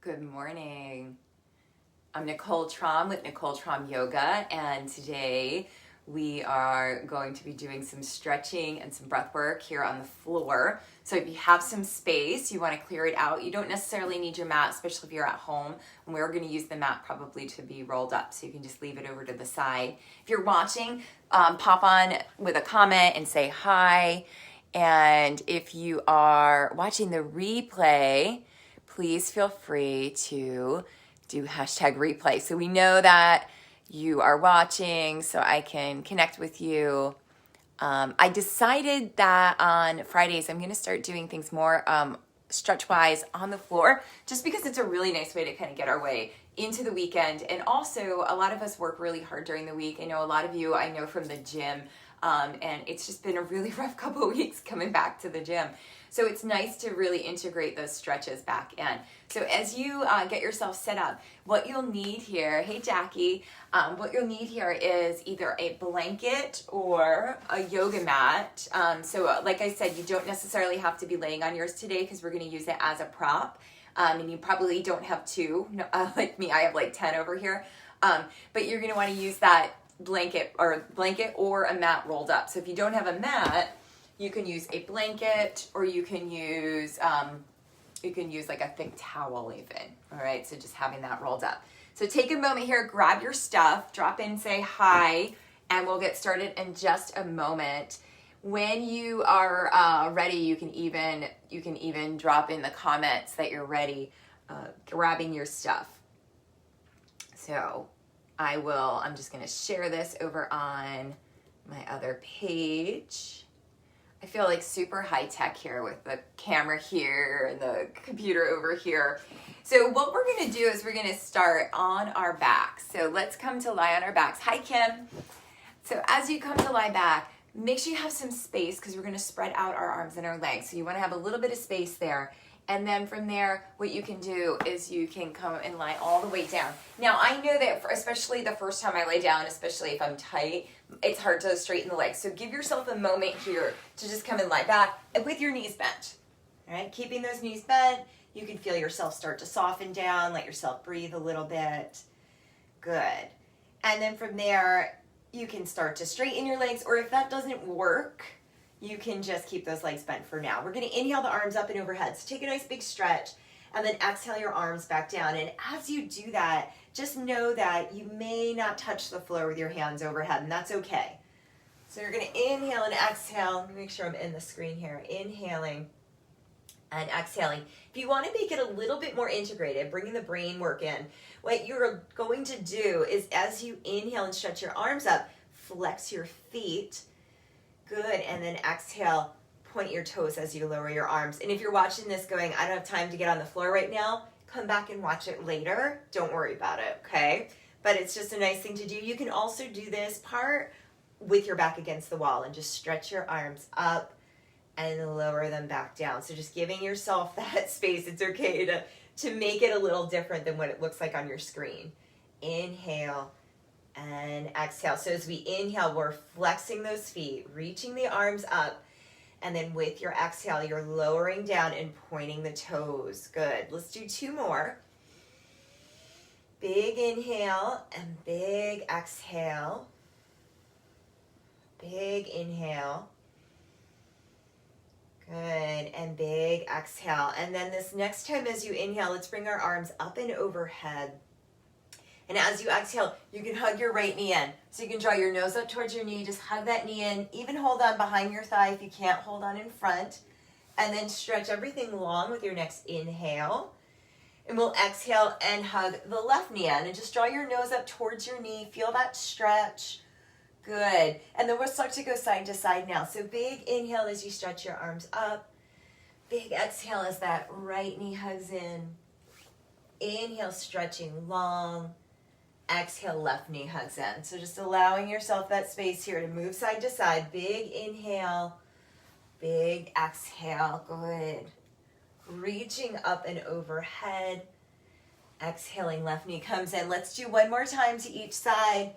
Good morning. I'm Nicole Traum with Nicole Traum Yoga, and today we are going to be doing some stretching and some breath work here on the floor. So if you have some space, you want to clear it out. You don't necessarily need your mat, especially if you're at home. And we're going to use the mat probably to be rolled up, so you can just leave it over to the side. If you're watching, pop on with a comment and say hi. And if you are watching the replay, please feel free to do hashtag replay. So we know that you are watching, so I can connect with you. I decided that on Fridays, I'm going to start doing things more stretch-wise on the floor, just because it's a really nice way to kind of get our way into the weekend. And also, a lot of us work really hard during the week. I know a lot of you I know from the gym, and it's just been a really rough couple of weeks coming back to the gym. So it's nice to really integrate those stretches back in. So as you get yourself set up, what you'll need here, hey Jackie, what you'll need here is either a blanket or a yoga mat. So like I said, you don't necessarily have to be laying on yours today because we're gonna use it as a prop. And you probably don't have two, like me, I have like 10 over here. But you're gonna wanna use that blanket or a mat rolled up. So if you don't have a mat, you can use a blanket, or you can use like a thick towel even. All right, so just having that rolled up. So take a moment here, grab your stuff, drop in, say hi, and we'll get started in just a moment. When you are ready, you can even drop in the comments that you're ready, grabbing your stuff. So I'm just gonna share this over on my other page. I feel like super high tech here with the camera here and the computer over here. So what we're gonna do is we're gonna start on our backs. So let's come to lie on our backs. Hi, Kim. So as you come to lie back, make sure you have some space because we're gonna spread out our arms and our legs. So you wanna have a little bit of space there. And then from there, what you can do is you can come and lie all the way down. Now, I know that especially the first time I lay down, especially if I'm tight, it's hard to straighten the legs. So give yourself a moment here to just come and lie back with your knees bent. All right, keeping those knees bent, you can feel yourself start to soften down, let yourself breathe a little bit. Good. And then from there, you can start to straighten your legs, or if that doesn't work, you can just keep those legs bent for now. We're gonna inhale the arms up and overhead. So take a nice big stretch and then exhale your arms back down. And as you do that, just know that you may not touch the floor with your hands overhead, and that's okay. So you're gonna inhale and exhale. Let me make sure I'm in the screen here. Inhaling and exhaling. If you wanna make it a little bit more integrated, bringing the brain work in, what you're going to do is as you inhale and stretch your arms up, flex your feet. Good, and then exhale, point your toes as you lower your arms. And if you're watching this going, I don't have time to get on the floor right now, come back and watch it later. Don't worry about it, okay? But it's just a nice thing to do. You can also do this part with your back against the wall and just stretch your arms up and lower them back down. So just giving yourself that space. It's okay to make it a little different than what it looks like on your screen. Inhale and exhale. So as we inhale, we're flexing those feet, reaching the arms up, and then with your exhale, you're lowering down and pointing the toes. Good. Let's do two more. Big inhale and big exhale. Big inhale. Good. And big exhale. And then this next time as you inhale, let's bring our arms up and overhead. And as you exhale, you can hug your right knee in. So you can draw your nose up towards your knee, just hug that knee in, even hold on behind your thigh if you can't hold on in front. And then stretch everything long with your next inhale. And we'll exhale and hug the left knee in. And just draw your nose up towards your knee, feel that stretch. Good. And then we'll start to go side to side now. So big inhale as you stretch your arms up. Big exhale as that right knee hugs in. Inhale, stretching long. Exhale, left knee hugs in. So just allowing yourself that space here to move side to side. Big inhale, big exhale. Good. Reaching up and overhead. Exhaling, left knee comes in. Let's do one more time to each side.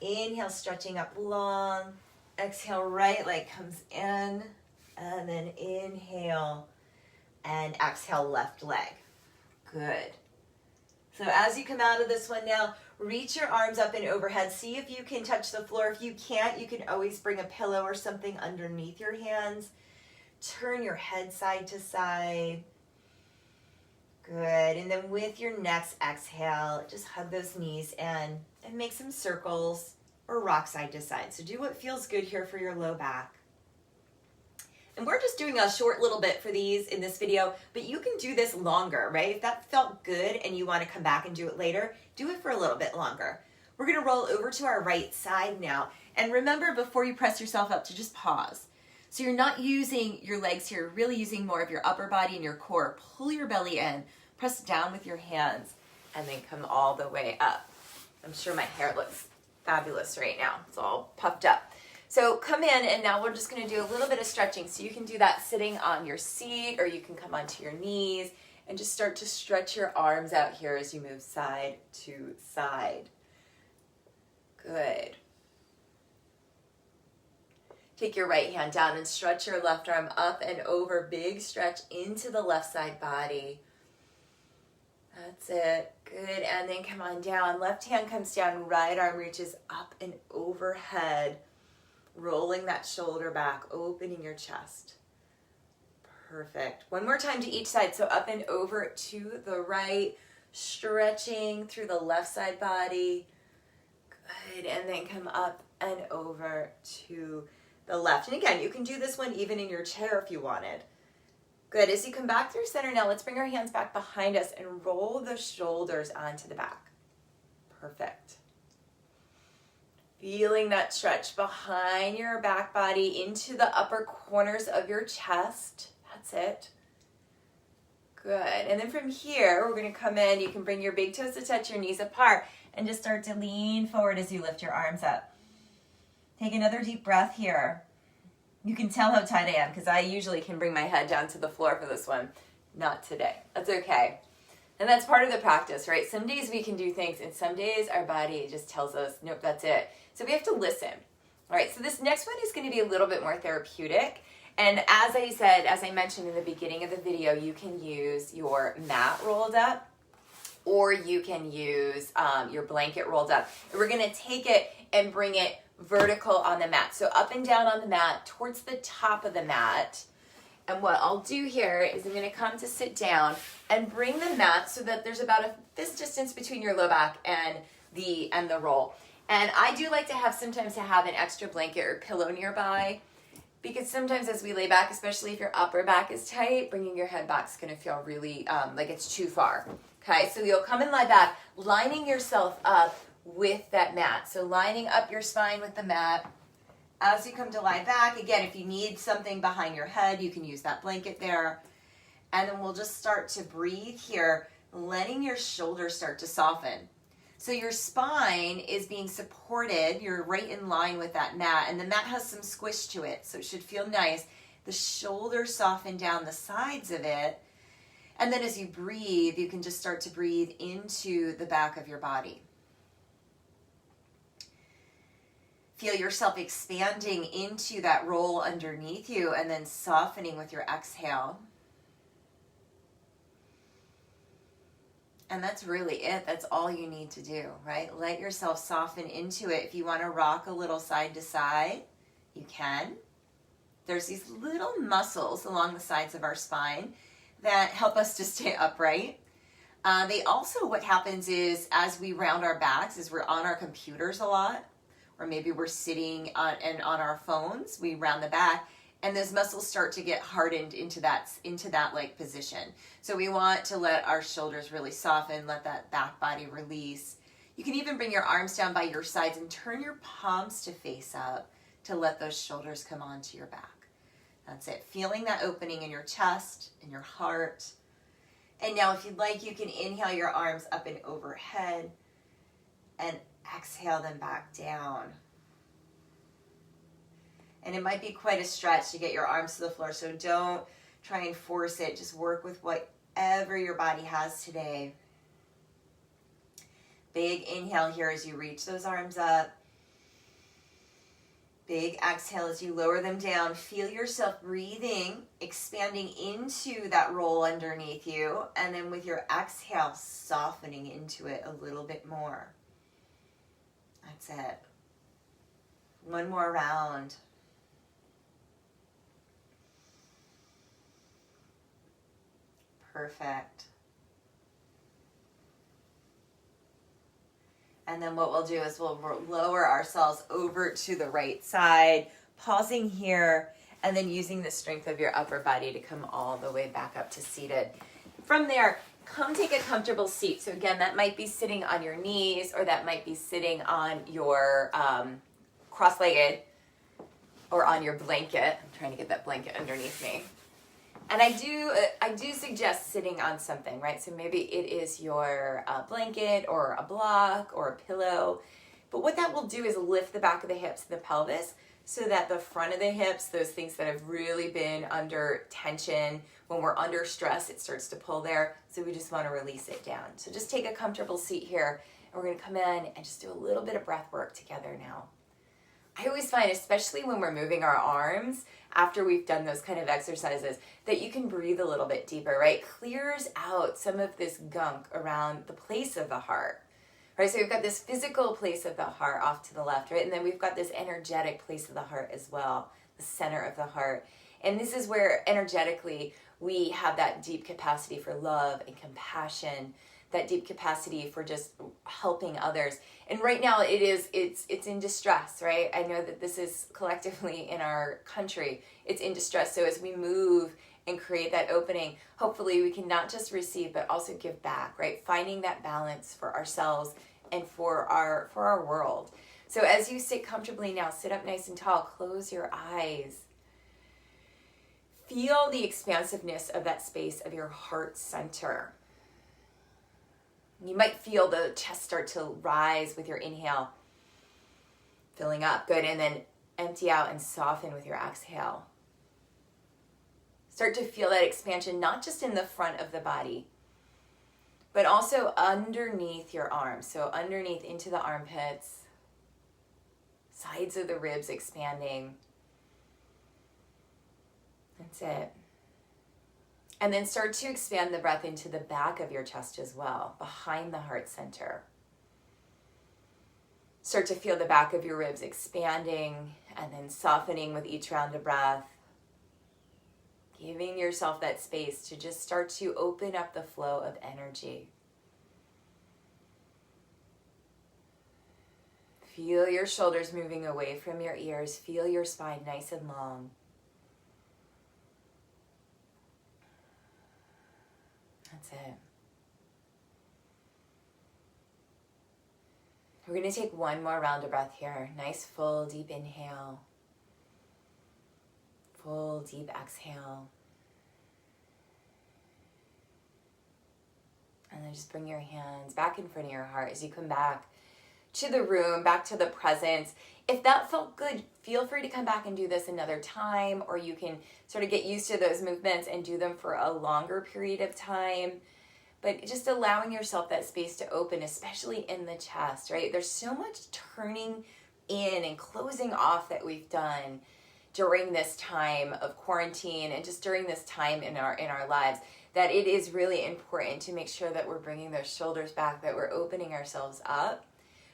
Inhale, stretching up long. Exhale, right leg comes in. And then inhale and exhale, left leg. Good. So as you come out of this one now, reach your arms up and overhead. See if you can touch the floor. If you can't, you can always bring a pillow or something underneath your hands. Turn your head side to side. Good. And then with your next exhale, just hug those knees and make some circles or rock side to side. So do what feels good here for your low back. And we're just doing a short little bit for these in this video, but you can do this longer, right? If that felt good and you want to come back and do it later, do it for a little bit longer. We're going to roll over to our right side now. And remember, before you press yourself up, to just pause. So you're not using your legs here, you're really using more of your upper body and your core. Pull your belly in, press down with your hands, and then come all the way up. I'm sure my hair looks fabulous right now. It's all puffed up. So come in, and now we're just going to do a little bit of stretching. So you can do that sitting on your seat, or you can come onto your knees and just start to stretch your arms out here as you move side to side. Good. Take your right hand down and stretch your left arm up and over. Big stretch into the left side body. That's it. Good. And then come on down. Left hand comes down, right arm reaches up and overhead. Rolling that shoulder back, opening your chest. Perfect. One more time to each side. So up and over to the right, stretching through the left side body. Good. And then come up and over to the left. And again, you can do this one even in your chair if you wanted. Good. As you come back through center now, let's bring our hands back behind us and roll the shoulders onto the back. Perfect. Feeling that stretch behind your back body into the upper corners of your chest. That's it. Good. And then from here, we're going to come in. You can bring your big toes to touch your knees apart and just start to lean forward as you lift your arms up. Take another deep breath here. You can tell how tight I am because I usually can bring my head down to the floor for this one. Not today. That's okay. And that's part of the practice, right? Some days we can do things, and some days our body just tells us, nope, that's it. So we have to listen. All right, so this next one is going to be a little bit more therapeutic. And as I said, as I mentioned in the beginning of the video, you can use your mat rolled up, or you can use your blanket rolled up. And we're going to take it and bring it vertical on the mat. So up and down on the mat, towards the top of the mat. And what I'll do here is I'm going to come to sit down and bring the mat so that there's about this distance between your low back and the roll. And I do like to have sometimes to have an extra blanket or pillow nearby, because sometimes as we lay back, especially if your upper back is tight, bringing your head back is going to feel really like it's too far. Okay, so you'll come and lie back, lining yourself up with that mat. So lining up your spine with the mat. As you come to lie back, again, if you need something behind your head, you can use that blanket there. And then we'll just start to breathe here, letting your shoulders start to soften. So your spine is being supported. You're right in line with that mat, and the mat has some squish to it, so it should feel nice. The shoulders soften down the sides of it. And then as you breathe, you can just start to breathe into the back of your body. Feel yourself expanding into that roll underneath you and then softening with your exhale. And that's really it. That's all you need to do, right? Let yourself soften into it. If you want to rock a little side to side, you can. There's these little muscles along the sides of our spine that help us to stay upright. They also, what happens is as we round our backs, as we're on our computers a lot, or maybe we're sitting on our phones, we round the back, and those muscles start to get hardened into that like position. So we want to let our shoulders really soften, let that back body release. You can even bring your arms down by your sides and turn your palms to face up to let those shoulders come onto your back. That's it. Feeling that opening in your chest, in your heart. And now if you'd like, you can inhale your arms up and overhead and exhale them back down. And it might be quite a stretch to get your arms to the floor, so don't try and force it. Just work with whatever your body has today. Big inhale here as you reach those arms up. Big exhale as you lower them down. Feel yourself breathing, expanding into that roll underneath you. And then with your exhale, softening into it a little bit more. That's it. One more round. Perfect. And then what we'll do is we'll lower ourselves over to the right side, pausing here, and then using the strength of your upper body to come all the way back up to seated. From there, come take a comfortable seat. So again, that might be sitting on your knees, or that might be sitting on your cross-legged, or on your blanket. I'm trying to get that blanket underneath me. And I do suggest sitting on something, right? So maybe it is your blanket or a block or a pillow. But what that will do is lift the back of the hips and the pelvis so that the front of the hips, those things that have really been under tension, when we're under stress, it starts to pull there. So we just want to release it down. So just take a comfortable seat here, and we're going to come in and just do a little bit of breath work together now. I always find, especially when we're moving our arms, after we've done those kind of exercises, that you can breathe a little bit deeper, right? Clears out some of this gunk around the place of the heart, right? So we've got this physical place of the heart off to the left, right? And then we've got this energetic place of the heart as well, the center of the heart. And this is where energetically we have that deep capacity for love and compassion, that deep capacity for just helping others. And right now it's in distress, right? I know that this is collectively in our country, it's in distress. So as we move and create that opening, hopefully we can not just receive, but also give back, right? Finding that balance for ourselves and for our world. So as you sit comfortably now, sit up nice and tall, close your eyes. Feel the expansiveness of that space of your heart center. You might feel the chest start to rise with your inhale, filling up, good, and then empty out and soften with your exhale. Start to feel that expansion, not just in the front of the body, but also underneath your arms. So underneath into the armpits, sides of the ribs expanding. That's it. And then start to expand the breath into the back of your chest as well, behind the heart center. Start to feel the back of your ribs expanding and then softening with each round of breath. Giving yourself that space to just start to open up the flow of energy. Feel your shoulders moving away from your ears. Feel your spine nice and long. That's it. We're going to take one more round of breath here. Nice, full, deep inhale. Full, deep exhale. And then just bring your hands back in front of your heart as you come back to the room, back to the present. If that felt good, feel free to come back and do this another time, or you can sort of get used to those movements and do them for a longer period of time. But just allowing yourself that space to open, especially in the chest, right? There's so much turning in and closing off that we've done during this time of quarantine and just during this time in our lives, that it is really important to make sure that we're bringing those shoulders back, that we're opening ourselves up,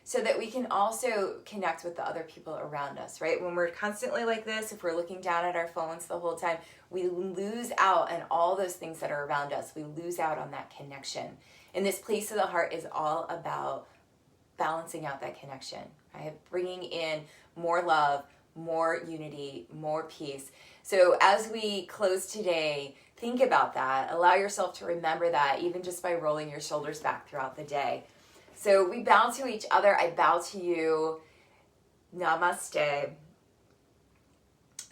so that we can also connect with the other people around us, right? When we're constantly like this, if we're looking down at our phones the whole time, we lose out on all those things that are around us. We lose out on that connection. And this place of the heart is all about balancing out that connection, right? Bringing in more love, more unity, more peace. So as we close today, think about that. Allow yourself to remember that, even just by rolling your shoulders back throughout the day. So we bow to each other. I bow to you. Namaste.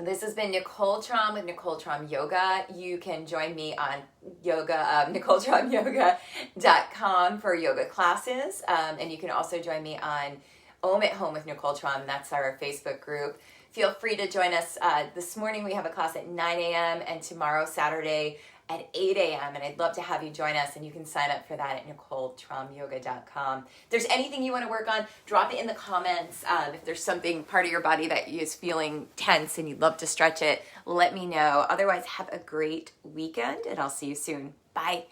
This has been Nicole Traum with Nicole Traum Yoga. You can join me on NicoleTraumYoga.com for yoga classes. And you can also join me on Om at Home with Nicole Traum. That's our Facebook group. Feel free to join us. This morning we have a class at 9 a.m. and tomorrow, Saturday, at 8 a.m. And I'd love to have you join us, and you can sign up for that at NicoleTraumYoga.com. If there's anything you want to work on, drop it in the comments. If there's something, part of your body that is feeling tense and you'd love to stretch it, let me know. Otherwise, have a great weekend, and I'll see you soon. Bye.